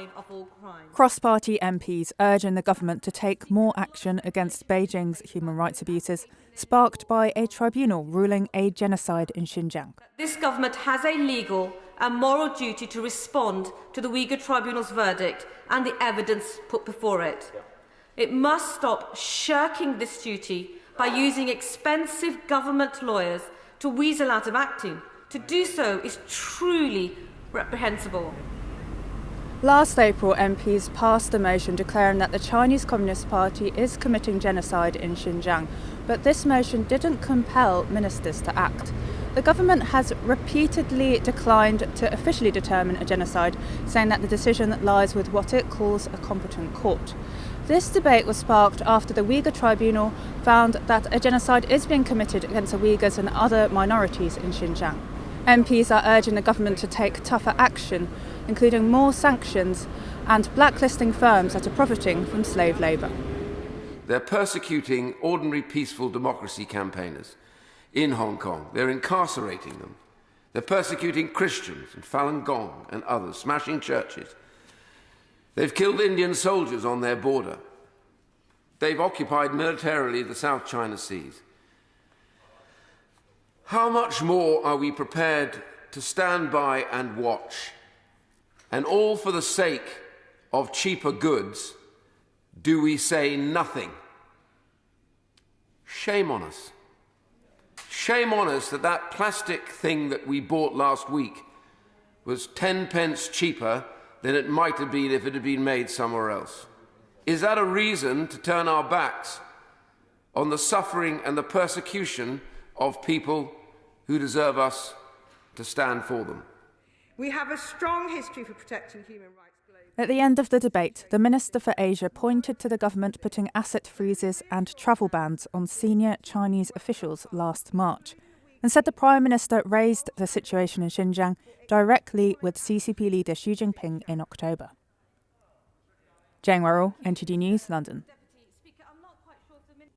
crime of all crimes. Cross-party MPs urging the government to take more action against Beijing's human rights abuses, sparked by a tribunal ruling a genocide in Xinjiang. This government has a legal and moral duty to respond to the Uyghur Tribunal's verdict and the evidence put before it. It must stop shirking this duty by using expensive government lawyers to weasel out of acting. To do so is truly reprehensible. Last April, MPs passed a motion declaring that the Chinese Communist Party is committing genocide in Xinjiang, but this motion didn't compel ministers to act. The government has repeatedly declined to officially determine a genocide, saying that the decision lies with what it calls a competent court. This debate was sparked after the Uyghur Tribunal found that a genocide is being committed against the Uyghurs and other minorities in Xinjiang. MPs are urging the government to take tougher action, including more sanctions and blacklisting firms that are profiting from slave labour. They're persecuting ordinary peaceful democracy campaigners in Hong Kong. They're incarcerating them. They're persecuting Christians in Falun Gong and others, smashing churches. They've killed Indian soldiers on their border. They've occupied militarily the South China Seas. How much more are we prepared to stand by and watch? And all for the sake of cheaper goods, do we say nothing? Shame on us. Shame on us that that plastic thing that we bought last week was 10 pence cheaper than it might have been if it had been made somewhere else. Is that a reason to turn our backs on the suffering and the persecution of people who deserve us to stand for them? We have a strong history for protecting human rights globally. At the end of the debate, the Minister for Asia pointed to the government putting asset freezes and travel bans on senior Chinese officials last March, and said the Prime Minister raised the situation in Xinjiang directly with CCP leader Xi Jinping in October. Jane Worrell, NTD News, London.